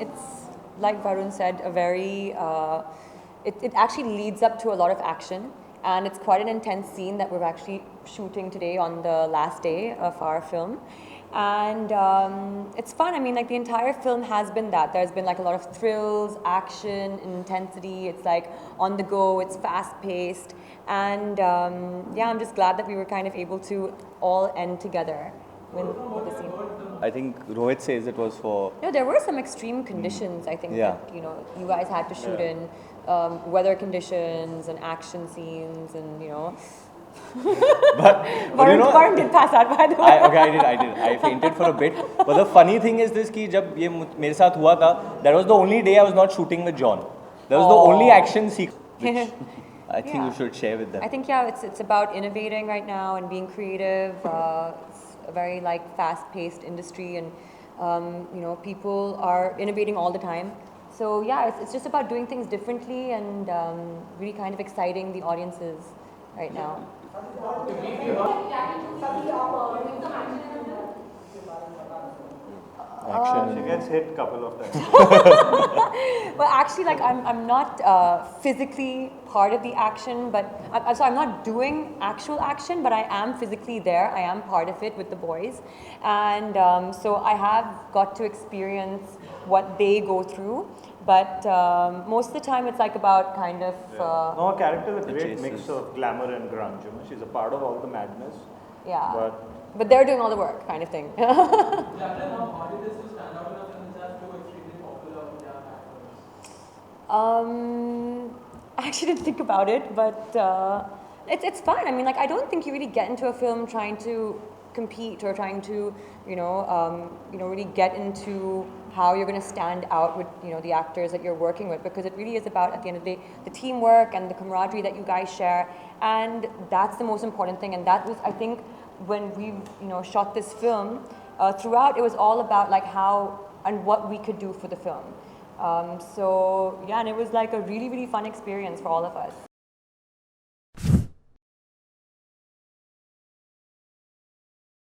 it's like Varun said, a very, it actually leads up to a lot of action. And it's quite an intense scene that we're actually shooting today on the last day of our film. And it's fun. I mean, like the entire film has been that. There's been like a lot of thrills, action, intensity. It's like on the go, it's fast paced. And yeah, I'm just glad that we were kind of able to all end together with the scene. I think Rohit says it was for. No, there were some extreme conditions, I think, Yeah. that, you guys had to shoot in. Weather conditions and action scenes and, But you know, Varun did pass out, by the way. I did. I fainted for a bit. But the funny thing is this कि जब ये मेरे साथ हुआ था, that was the only day I was not shooting with John. That was the only action sequence which I think you should share with them. I think, yeah, it's about innovating right now and being creative. It's a very like fast-paced industry, and people are innovating all the time. So yeah, it's just about doing things differently and really kind of exciting the audiences right now. Action. She gets hit a couple of times. Well, actually, like I'm not physically part of the action, but so I'm not doing actual action, but I am physically there. I am part of it with the boys, and so I have got to experience what they go through. But most of the time, it's like about kind of. No, her character is a The great chases. mix of glamour and grunge. She's a part of all the madness. Yeah. But they're doing all the work, kind of thing. Jacqueline, how did this stand out in a film which has two extremely popular young actors? I actually didn't think about it, but it's fun. I mean, like I don't think you really get into a film trying to compete or trying to, really get into how you're going to stand out with, the actors that you're working with, because it really is about, at the end of the day, the teamwork and the camaraderie that you guys share, and that's the most important thing. And that was, I think, when we, shot this film, throughout it was all about like how and what we could do for the film. So yeah, and it was like a really, really fun experience for all of us.